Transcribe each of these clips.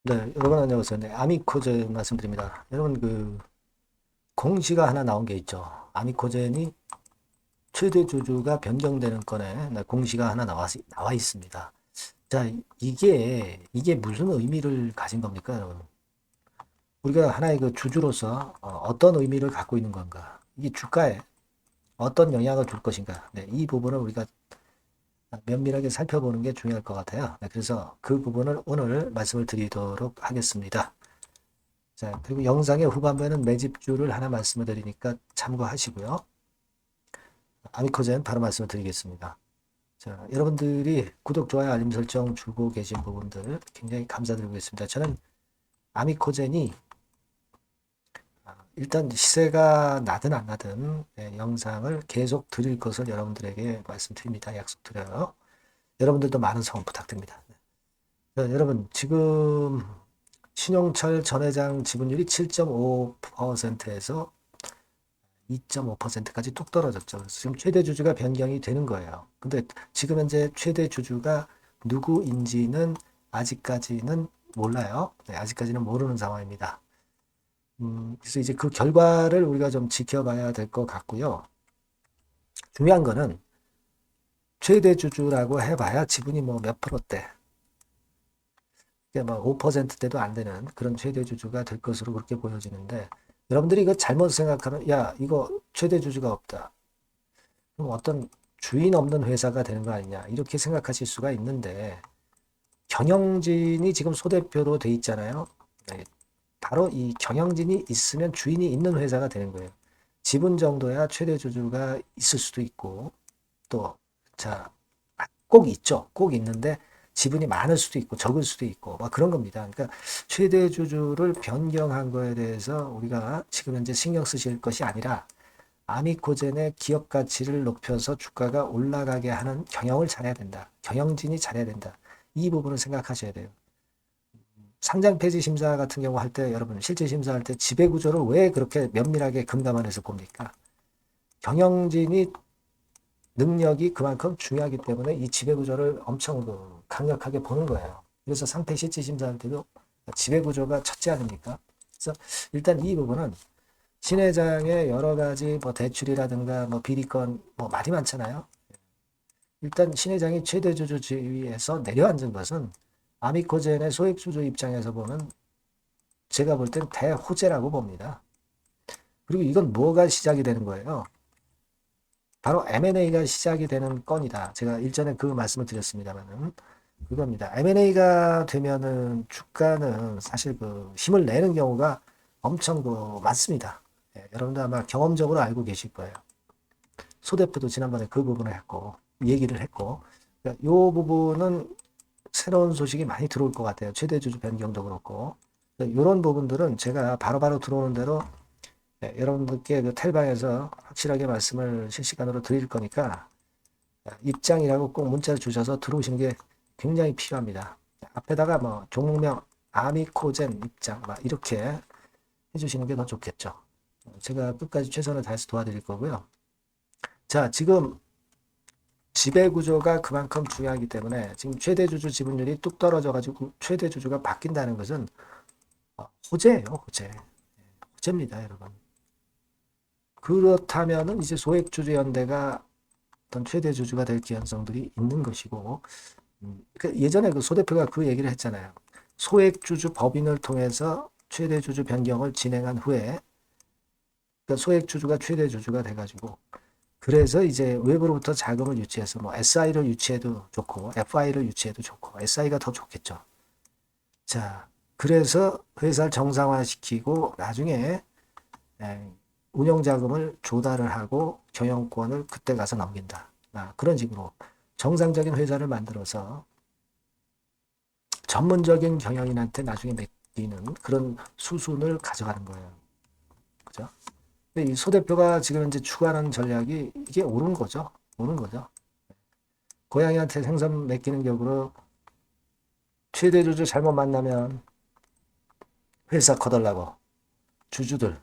네, 여러분 안녕하세요. 네, 아미코제 말씀드립니다. 여러분 공시가 하나 나온 게 있죠. 아미코젠이 최대 주주가 변경되는 건에 네, 공시가 하나 나와 있습니다. 자, 이게 무슨 의미를 가진 겁니까, 여러분? 우리가 하나의 그 주주로서 떤 의미를 갖고 있는 건가? 이게 주가에 어떤 영향을 줄 것인가? 네, 이 부분을 우리가 면밀하게 살펴보는 게 중요할 것 같아요. 네, 그래서 그 부분을 오늘 말씀을 드리도록 하겠습니다. 자, 그리고 영상의 후반부에는 매집주를 하나 말씀을 드리니까 참고하시고요. 아미코젠 바로 말씀을 드리겠습니다. 자, 여러분들이 구독, 좋아요, 알림 설정 주고 계신 부분들 굉장히 감사드리고 있습니다. 저는 아미코젠이 일단 시세가 나든 안 나든 영상을 계속 드릴 것을 여러분들에게 말씀드립니다. 약속드려요. 여러분들도 많은 성원 부탁드립니다. 자, 여러분 지금 신용철 전 회장 지분율이 7.5%에서 2.5%까지 뚝 떨어졌죠. 그래서 지금 최대 주주가 변경이 되는 거예요. 근데 지금 현재 최대 주주가 누구인지는 아직까지는 몰라요. 네, 아직까지는 모르는 상황입니다. 그래서 이제 그 결과를 우리가 좀 지켜봐야 될 것 같고요. 중요한 거는 최대 주주라고 해봐야 지분이 뭐 몇 프로대, 뭐 5%대도 안 되는 그런 최대 주주가 될 것으로 그렇게 보여지는데 여러분들이 이거 잘못 생각하면 야, 이거 최대 주주가 없다. 그럼 어떤 주인 없는 회사가 되는 거 아니냐 이렇게 생각하실 수가 있는데 경영진이 지금 소대표로 돼 있잖아요. 네, 바로 이 경영진이 있으면 주인이 있는 회사가 되는 거예요. 지분 정도야 최대 주주가 있을 수도 있고 또 자, 꼭 있죠. 꼭 있는데 지분이 많을 수도 있고 적을 수도 있고 막 그런 겁니다. 그러니까 최대 주주를 변경한 거에 대해서 우리가 지금 현재 신경 쓰실 것이 아니라 아미코젠의 기업 가치를 높여서 주가가 올라가게 하는 경영을 잘해야 된다. 경영진이 잘해야 된다. 이 부분을 생각하셔야 돼요. 상장 폐지 심사 같은 경우 할 때 여러분 실제 심사할 때 지배 구조를 왜 그렇게 면밀하게 금감원에서 봅니까? 경영진이 능력이 그만큼 중요하기 때문에 이 지배 구조를 엄청 강력하게 보는 거예요. 그래서 상태 실질 심사할 때도 지배 구조가 첫째 아닙니까? 그래서 일단 이 부분은 신 회장의 여러 가지 뭐 대출이라든가 뭐 비리건 뭐 말이 많잖아요. 일단 신 회장이 최대 주주 지위에서 내려앉은 것은 아미코젠의 소액 주주 입장에서 보면 제가 볼 땐 대호재라고 봅니다. 그리고 이건 뭐가 시작이 되는 거예요? 바로 M&A가 시작이 되는 건이다. 제가 일전에 그 말씀을 드렸습니다만은 그겁니다. M&A가 되면은 주가는 사실 그 힘을 내는 경우가 엄청 그 많습니다. 예, 여러분들 아마 경험적으로 알고 계실 거예요. 소 대표도 지난번에 그 부분을 했고 얘기를 했고 그러니까 이 부분은 새로운 소식이 많이 들어올 것 같아요. 최대 주주 변경도 그렇고 이런 부분들은 제가 바로바로 들어오는 대로 여러분들께 그 텔방에서 확실하게 말씀을 실시간으로 드릴 거니까 입장이라고 꼭 문자를 주셔서 들어오시는 게 굉장히 필요합니다. 앞에다가 뭐 종목명 아미코젠 입장 막 이렇게 해주시는 게 더 좋겠죠. 제가 끝까지 최선을 다해서 도와드릴 거고요. 자, 지금 지배 구조가 그만큼 중요하기 때문에 지금 최대 주주 지분율이 뚝 떨어져가지고 최대 주주가 바뀐다는 것은 호재예요, 호재. 호재입니다, 여러분. 그렇다면은 이제 소액주주연대가 어떤 최대 주주가 될 가능성들이 있는 것이고, 예전에 그 소 대표가 그 얘기를 했잖아요. 소액주주 법인을 통해서 최대 주주 변경을 진행한 후에, 그러니까 소액주주가 최대 주주가 돼가지고, 그래서 이제 외부로부터 자금을 유치해서 뭐 SI를 유치해도 좋고, FI를 유치해도 좋고, SI가 더 좋겠죠. 자, 그래서 회사를 정상화시키고 나중에 운영 자금을 조달을 하고 경영권을 그때 가서 넘긴다. 그런 식으로 정상적인 회사를 만들어서 전문적인 경영인한테 나중에 맡기는 그런 수순을 가져가는 거예요. 그죠? 근데 이 소 대표가 지금 이제 추구하는 전략이 이게 옳은 거죠. 옳은 거죠. 고양이한테 생선 맡기는 격으로 최대 주주 잘못 만나면 회사 커달라고 주주들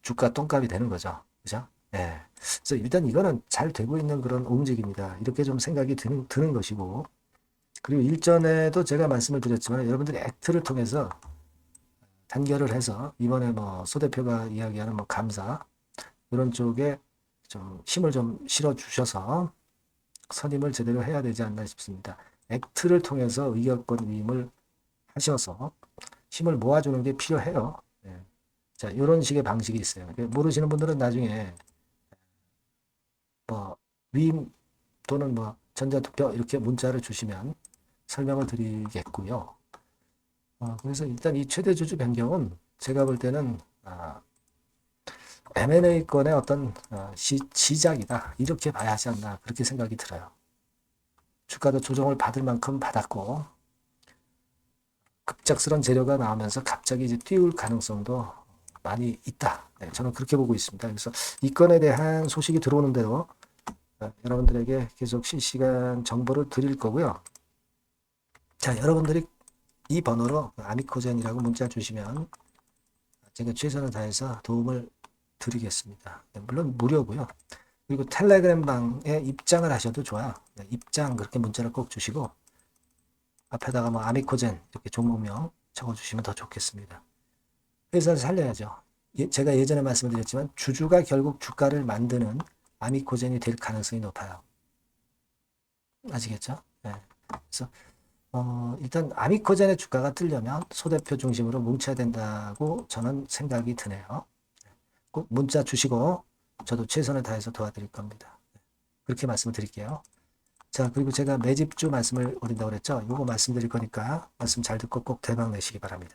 주가 똥값이 되는 거죠. 그죠? 예. 그래서 일단 이거는 잘 되고 있는 그런 움직임이다. 이렇게 좀 생각이 드는 것이고, 그리고 일전에도 제가 말씀을 드렸지만 여러분들이 액트를 통해서 단결을 해서 이번에 뭐 소 대표가 이야기하는 뭐 감사 이런 쪽에 좀 힘을 좀 실어 주셔서 선임을 제대로 해야 되지 않나 싶습니다. 액트를 통해서 의결권 위임을 하셔서 힘을 모아주는 게 필요해요. 네. 자, 이런 식의 방식이 있어요. 모르시는 분들은 나중에 뭐 위임 또는 뭐 전자투표 이렇게 문자를 주시면 설명을 드리겠고요. 그래서 일단 이 최대 주주 변경은 제가 볼 때는 M&A권의 어떤 시작이다 이렇게 봐야 하지 않나 그렇게 생각이 들어요. 주가도 조정을 받을 만큼 받았고 급작스런 재료가 나오면서 갑자기 이제 띄울 가능성도 많이 있다. 네, 저는 그렇게 보고 있습니다. 그래서 이 건에 대한 소식이 들어오는 대로 여러분들에게 계속 실시간 정보를 드릴 거고요. 자, 여러분들이 이 번호로 아미코젠이라고 문자 주시면 제가 최선을 다해서 도움을 드리겠습니다. 네, 물론 무료고요. 그리고 텔레그램 방에 입장을 하셔도 좋아요. 네, 입장 그렇게 문자를 꼭 주시고 앞에다가 뭐 아미코젠 이렇게 종목명 적어주시면 더 좋겠습니다. 회사를 살려야죠. 제가 예전에 말씀드렸지만 주주가 결국 주가를 만드는 아미코젠이 될 가능성이 높아요. 아시겠죠? 네. 그래서 일단 아미코젠의 주가가 뜨려면 소대표 중심으로 뭉쳐야 된다고 저는 생각이 드네요. 꼭 문자 주시고 저도 최선을 다해서 도와드릴 겁니다. 그렇게 말씀을 드릴게요. 자, 그리고 제가 매집주 말씀을 드린다고 그랬죠? 요거 말씀드릴 거니까 말씀 잘 듣고 꼭 대박 내시기 바랍니다.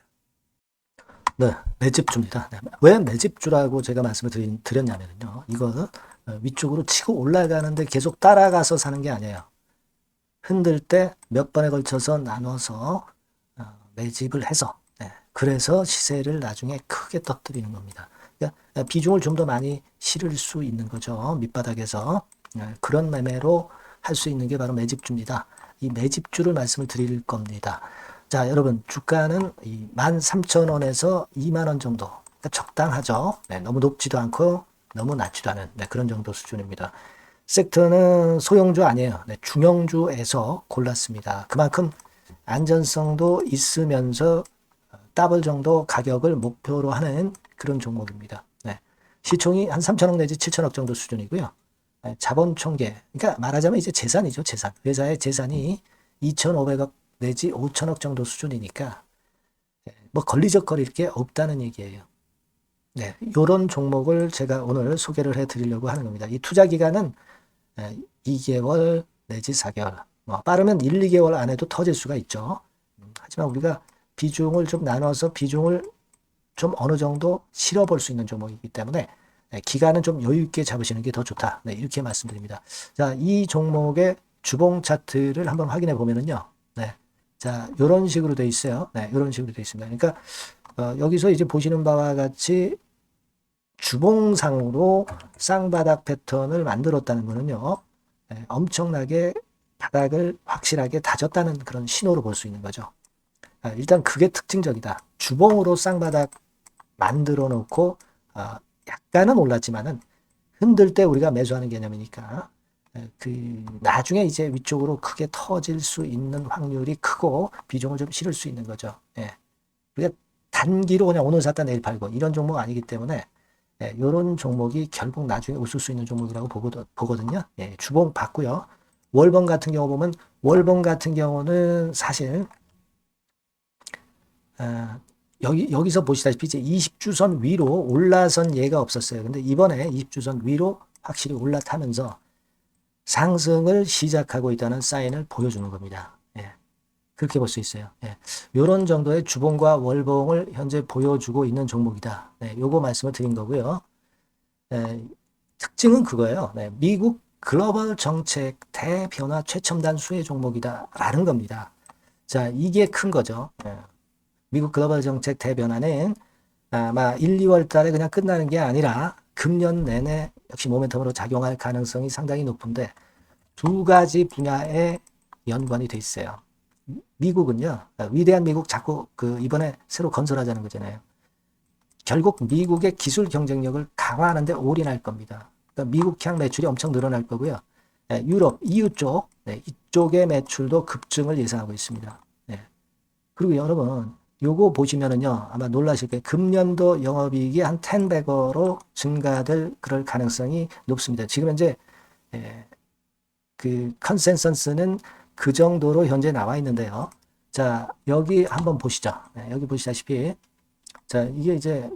네, 매집주입니다. 네, 왜 매집주라고 제가 말씀을 드렸냐면요. 이거 위쪽으로 치고 올라가는데 계속 따라가서 사는 게 아니에요. 흔들 때 몇 번에 걸쳐서 나눠서 매집을 해서 그래서 시세를 나중에 크게 터뜨리는 겁니다. 그러니까 비중을 좀 더 많이 실을 수 있는 거죠. 밑바닥에서 그런 매매로 할 수 있는 게 바로 매집주입니다. 이 매집주를 말씀을 드릴 겁니다. 자, 여러분 주가는 13,000원에서 20,000원 정도 그러니까 적당하죠. 너무 높지도 않고 너무 낮지도 않은 그런 정도 수준입니다. 섹터는 소형주 아니에요. 중형주에서 골랐습니다. 그만큼 안전성도 있으면서 더블 정도 가격을 목표로 하는 그런 종목입니다. 시총이 한 3천억 내지 7천억 정도 수준이고요. 자본 총계, 그러니까 말하자면 이제 재산이죠, 재산. 회사의 재산이 2,500억 내지 5천억 정도 수준이니까 뭐 걸리적거릴 게 없다는 얘기예요. 네, 이런 종목을 제가 오늘 소개를 해드리려고 하는 겁니다. 이 투자 기간은 2개월 내지 4개월, 뭐 빠르면 1, 2개월 안에도 터질 수가 있죠. 하지만 우리가 비중을 좀 나눠서 비중을 좀 어느 정도 실어볼 수 있는 종목이기 때문에 기간은 좀 여유 있게 잡으시는 게 더 좋다. 이렇게 말씀드립니다. 자, 이 종목의 주봉 차트를 한번 확인해 보면은요. 자, 이런 식으로 돼 있어요. 이런 식으로 돼 있습니다. 그러니까 여기서 이제 보시는 바와 같이 주봉상으로 쌍바닥 패턴을 만들었다는 거는요. 엄청나게 바닥을 확실하게 다졌다는 그런 신호로 볼 수 있는 거죠. 일단 그게 특징적이다. 주봉으로 쌍바닥 만들어 놓고 약간은 올랐지만은 흔들 때 우리가 매수하는 개념이니까 나중에 이제 위쪽으로 크게 터질 수 있는 확률이 크고 비중을 좀 실을 수 있는 거죠. 우리가 단기로 그냥 오늘 샀다 내일 팔고 이런 종목 아니기 때문에 이런 종목이 결국 나중에 웃을 수 있는 종목이라고 보거든요. 주봉 봤고요. 월봉 같은 경우 보면 월봉 같은 경우는 사실 여기서 보시다시피 이제 20주선 위로 올라선 예가 없었어요. 근데 이번에 20주선 위로 확실히 올라타면서 상승을 시작하고 있다는 사인을 보여주는 겁니다. 그렇게 볼 수 있어요. 이런 정도의 주봉과 월봉을 현재 보여주고 있는 종목이다. 요거 말씀을 드린 거고요. 특징은 그거예요. 미국 글로벌 정책 대변화 최첨단 수혜 종목이다 라는 겁니다. 자, 이게 큰 거죠. 미국 글로벌 정책 대변화는 아마 1, 2월 달에 그냥 끝나는 게 아니라 금년 내내 역시 모멘텀으로 작용할 가능성이 상당히 높은데 두 가지 분야에 연관이 돼 있어요. 미국은요, 위대한 미국 자꾸 이번에 새로 건설하자는 거잖아요. 결국 미국의 기술 경쟁력을 강화하는데 올인할 겁니다. 그러니까 미국향 매출이 엄청 늘어날 거고요. 유럽, EU 쪽, 이쪽의 매출도 급증을 예상하고 있습니다. 그리고 여러분, 요거 보시면은요, 아마 놀라실 거예요. 금년도 영업이익이 한 10배로 증가될 그럴 가능성이 높습니다. 지금 현재 그 컨센서스는 그 정도로 현재 나와 있는데요. 자, 여기 한번 보시죠. 여기 보시다시피, 자, 이게 이제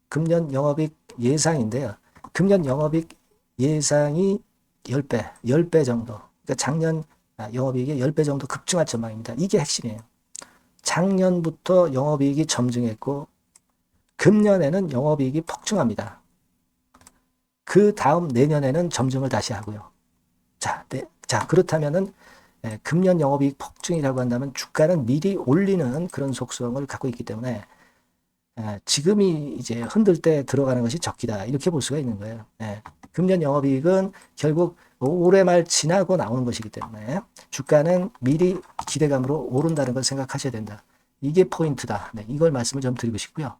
금년 영업이익 예상인데요. 금년 영업이익 예상이 10배 정도. 그러니까 작년 영업이익이 10배 정도 급증할 전망입니다. 이게 핵심이에요. 작년부터 영업이익이 점증했고, 금년에는 영업이익이 폭증합니다. 그 다음 내년에는 점증을 다시 하고요. 자, 그렇다면은 금년 영업이익 폭증이라고 한다면 주가는 미리 올리는 그런 속성을 갖고 있기 때문에 지금이 이제 흔들 때 들어가는 것이 적기다. 이렇게 볼 수가 있는 거예요. 금년 영업이익은 결국 올해 말 지나고 나오는 것이기 때문에 주가는 미리 기대감으로 오른다는 걸 생각하셔야 된다. 이게 포인트다. 이걸 말씀을 좀 드리고 싶고요.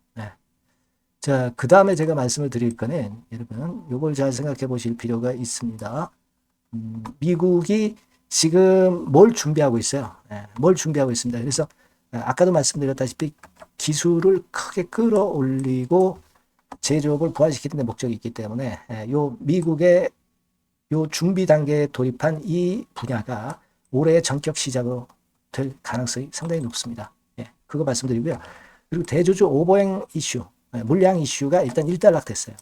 자, 그 다음에 제가 말씀을 드릴 거는 여러분 이걸 잘 생각해 보실 필요가 있습니다. 미국이 지금 뭘 준비하고 있어요. 뭘 준비하고 있습니다. 그래서 아까도 말씀드렸다시피 기술을 크게 끌어올리고 제조업을 부활시키는 데 목적이 있기 때문에 요 미국의 요 준비 단계에 돌입한 이 분야가 올해 전격 시작으로 될 가능성이 상당히 높습니다. 그거 말씀드리고요. 그리고 대주주 오버행 이슈, 물량 이슈가 일단 일단락됐어요.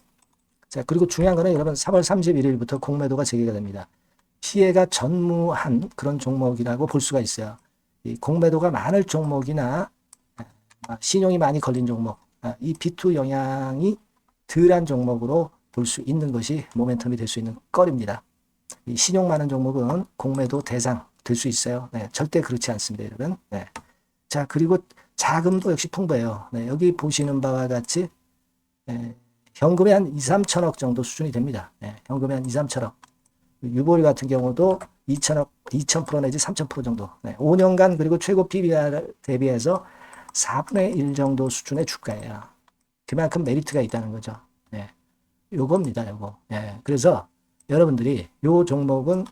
자, 그리고 중요한 거는 여러분 3월 31일부터 공매도가 재개가 됩니다. 피해가 전무한 그런 종목이라고 볼 수가 있어요. 이 공매도가 많을 종목이나 신용이 많이 걸린 종목, 이 B2 영향이 덜한 종목으로 볼 수 있는 것이 모멘텀이 될 수 있는 거리입니다. 이 신용 많은 종목은 공매도 대상 될 수 있어요. 절대 그렇지 않습니다, 여러분. 자, 그리고 자금도 역시 풍부해요. 여기 보시는 바와 같이 현금이 한 2, 3천억 정도 수준이 됩니다. 현금이 한 2, 3천억. 유보리 같은 경우도 2천억, 2,000% 내지 3,000% 정도. 5년간 그리고 최고 PBR 대비해서 4분의 1 정도 수준의 주가예요. 그만큼 메리트가 있다는 거죠. 요겁니다, 요거. 그래서 여러분들이 요 종목은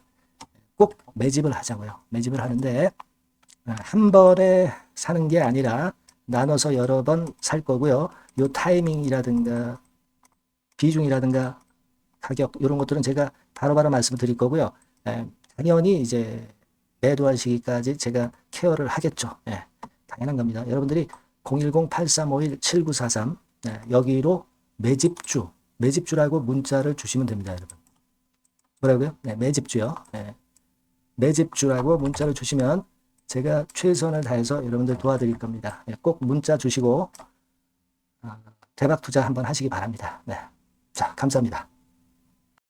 꼭 매집을 하자고요. 매집을 하는데 한 번에 사는 게 아니라 나눠서 여러 번 살 거고요. 요 타이밍이라든가 비중이라든가 가격 이런 것들은 제가 바로바로 말씀을 드릴 거고요. 당연히 이제 매도할 시기까지 제가 케어를 하겠죠. 당연한 겁니다. 여러분들이 010-8351-7943 여기로 매집주라고 문자를 주시면 됩니다, 여러분. 뭐라고요? 매집주요. 매집주라고 문자를 주시면 제가 최선을 다해서 여러분들 도와드릴 겁니다. 꼭 문자 주시고 대박 투자 한번 하시기 바랍니다. 자, 감사합니다.